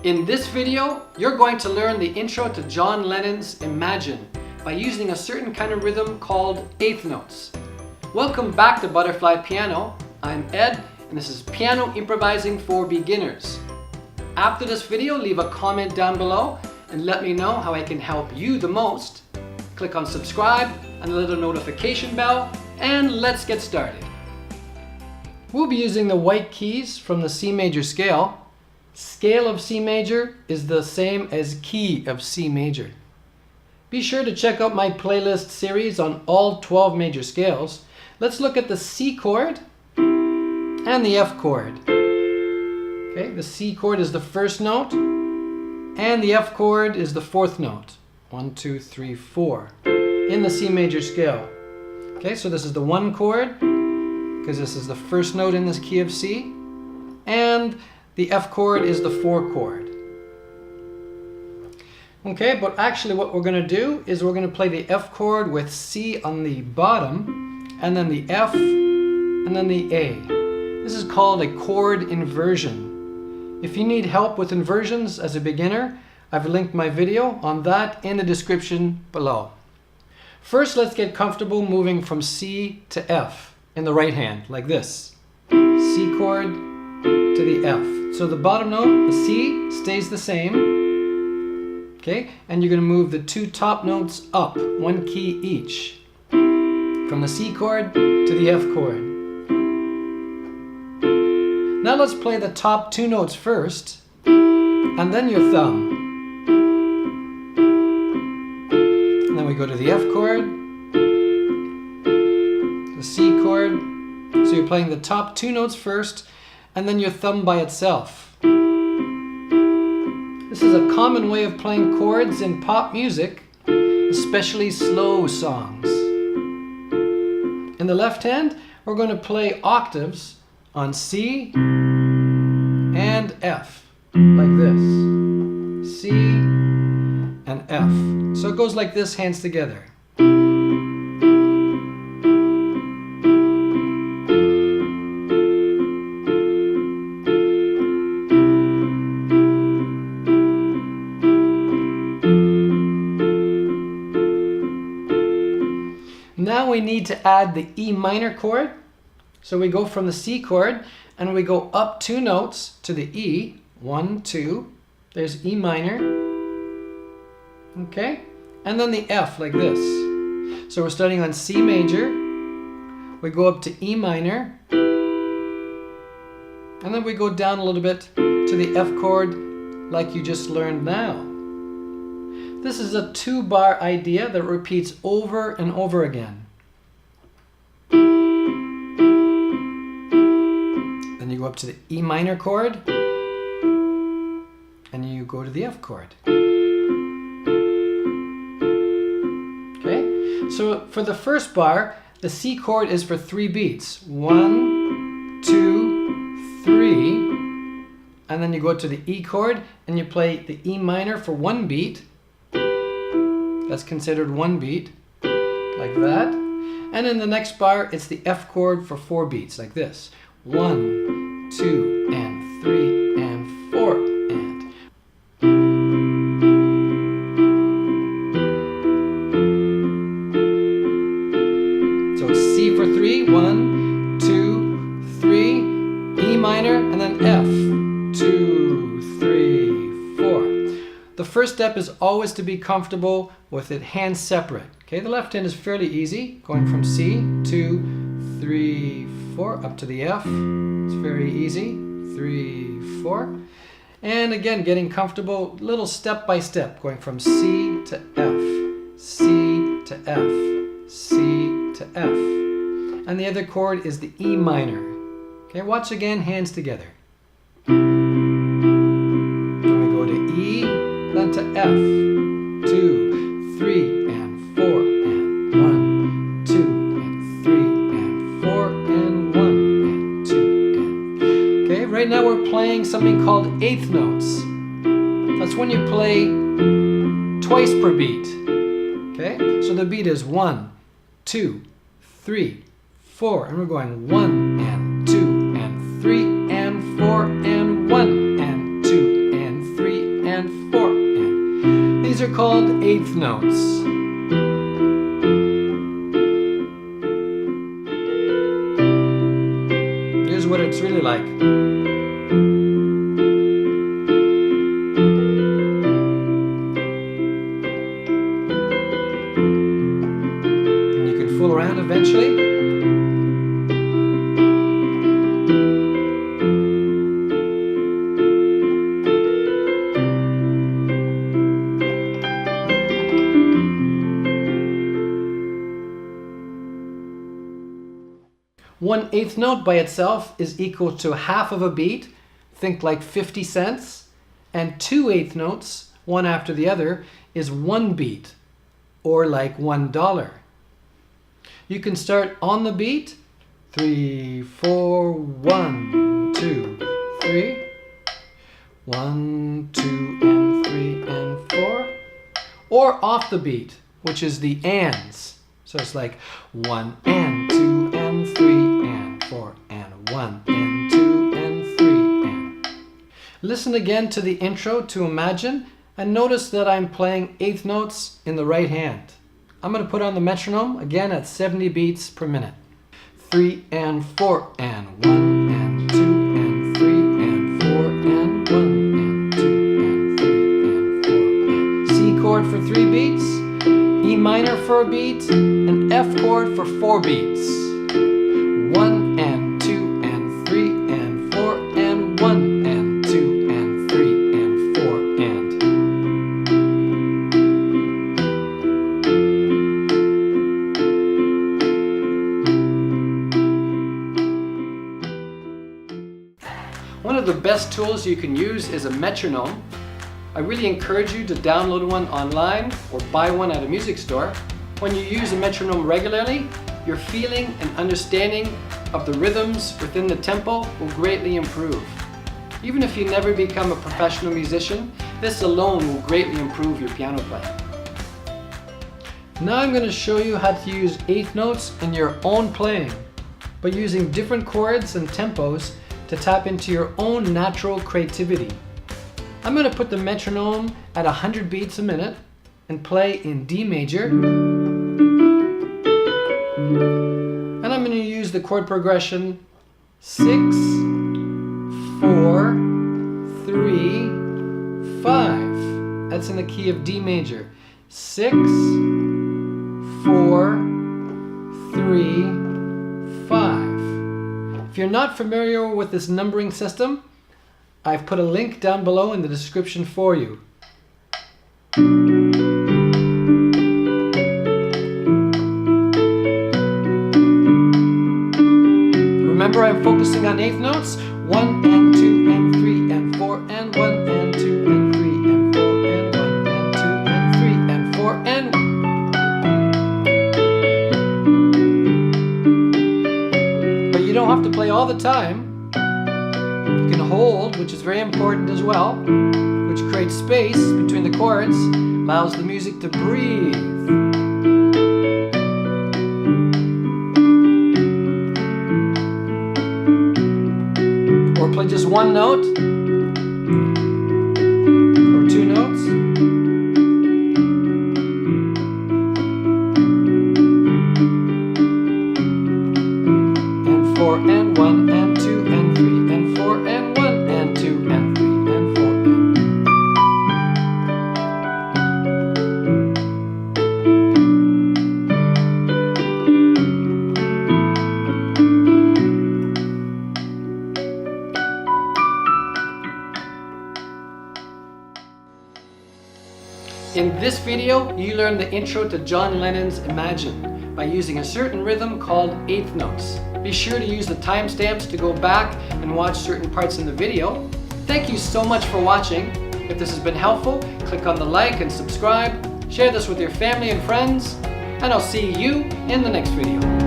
In this video, you're going to learn the intro to John Lennon's Imagine by using a certain kind of rhythm called eighth notes. Welcome back to Butterfly Piano. I'm Ed, and this is Piano Improvising for Beginners. After this video, leave a comment down below and let me know how I can help you the most. Click on subscribe and the little notification bell, and let's get started. We'll be using the white keys from the C major scale. Scale of C major is the same as key of C major. Be sure to check out my playlist series on all 12 major scales. Let's look at the C chord and the F chord. Okay, the C chord is the first note and the F chord is the fourth note. 1, 2, 3, 4 in the C major scale. Okay, so this is the 1 chord because this is the first note in this key of C, and the F chord is the 4 chord. Okay, but actually what we're going to do is we're going to play the F chord with C on the bottom, and then the F, and then the A. This is called a chord inversion. If you need help with inversions as a beginner, I've linked my video on that in the description below. First, let's get comfortable moving from C to F in the right hand, like this. C chord to the F. So the bottom note, the C, stays the same. Okay, and you're going to move the two top notes up, one key each, from the C chord to the F chord. Now let's play the top two notes first, and then your thumb. And then we go to the F chord, the C chord. So you're playing the top two notes first, and then your thumb by itself. This is a common way of playing chords in pop music, especially slow songs. In the left hand, we're going to play octaves on C and F, like this. C and F. So it goes like this, hands together. Now we need to add the E minor chord. So we go from the C chord and we go up two notes to the E. 1, 2. There's E minor. Okay? And then the F, like this. So we're starting on C major. We go up to E minor. And then we go down a little bit to the F chord like you just learned now. This is a 2-bar idea that repeats over and over again. Then you go up to the E minor chord, and you go to the F chord. Okay, so for the first bar, the C chord is for 3 beats. 1, 2, 3, and then you go to the E chord, and you play the E minor for 1 beat. That's considered 1 beat, like that. And in the next bar, it's the F chord for 4 beats, like this. 1, 2, and 3, and 4, and. So it's C for 3, 1, 2, 3, E minor, and then F. 2, 3, 4. The first step is always to be comfortable with it hands separate. Okay, the left hand is fairly easy, going from C, 2, 3, 4, up to the F. It's very easy. 3, 4. And again, getting comfortable, little step by step, going from C to F, C to F, C to F. And the other chord is the E minor. Okay, watch again, hands together. Then we go to E, then to F. 2, 3, and 4, and 1, 2, and 3, and 4, and 1, and 2, and... Okay, right now we're playing something called eighth notes. That's when you play twice per beat. Okay, so the beat is 1, 2, 3, 4, and we're going 1, and 2, and 3, and 4, and 1, and 2, and 3, called eighth notes. Here's what it's really like. And you can fool around eventually. One eighth note by itself is equal to half of a beat, think like 50 cents, and two eighth notes, one after the other, is one beat, or like $1. You can start on the beat, 3, 4, 1, 2, 3, 1, 2, and 3, and 4, or off the beat, which is the ands. So it's like 1 and 2 and 3 and 4 and 1 and 2 and 3 and. Listen again to the intro to Imagine and notice that I'm playing eighth notes in the right hand. I'm going to put on the metronome again at 70 beats per minute. 3 and 4 and 1 and 2 and 3 and 4 and 1 and 2 and 3 and 4 and C chord for 3 beats, E minor for a beat, and F chord for 4 beats. 1 and 2 and 3 and 4 and 1 and 2 and 3 and 4 and. One of the best tools you can use is a metronome. I really encourage you to download one online or buy one at a music store. When you use a metronome regularly, your feeling and understanding of the rhythms within the tempo will greatly improve. Even if you never become a professional musician, this alone will greatly improve your piano playing. Now I'm going to show you how to use eighth notes in your own playing by using different chords and tempos to tap into your own natural creativity. I'm going to put the metronome at 100 beats a minute and play in D major. And I'm going to use the chord progression 6, 4, 3, 5. That's in the key of D major. 6, 4, 3, 5. If you're not familiar with this numbering system, I've put a link down below in the description for you. Remember, I'm focusing on eighth notes. 1 and 2 and 3 and 4 and 1 and 2 and 3 and 4 and 1 and 2 and 3 and 4 and. But you don't have to play all the time. You can hold, which is very important as well, which creates space between the chords, allows the music to breathe. Or play just one note, or 2 notes. And 4 and 1 and 2 and 3 and 4 and 1 and 2 and 3 and 4 and. In this video, you learned the intro to John Lennon's Imagine by using a certain rhythm called eighth notes. Be sure to use the timestamps to go back and watch certain parts in the video. Thank you so much for watching. If this has been helpful, click on the like and subscribe, share this with your family and friends, and I'll see you in the next video.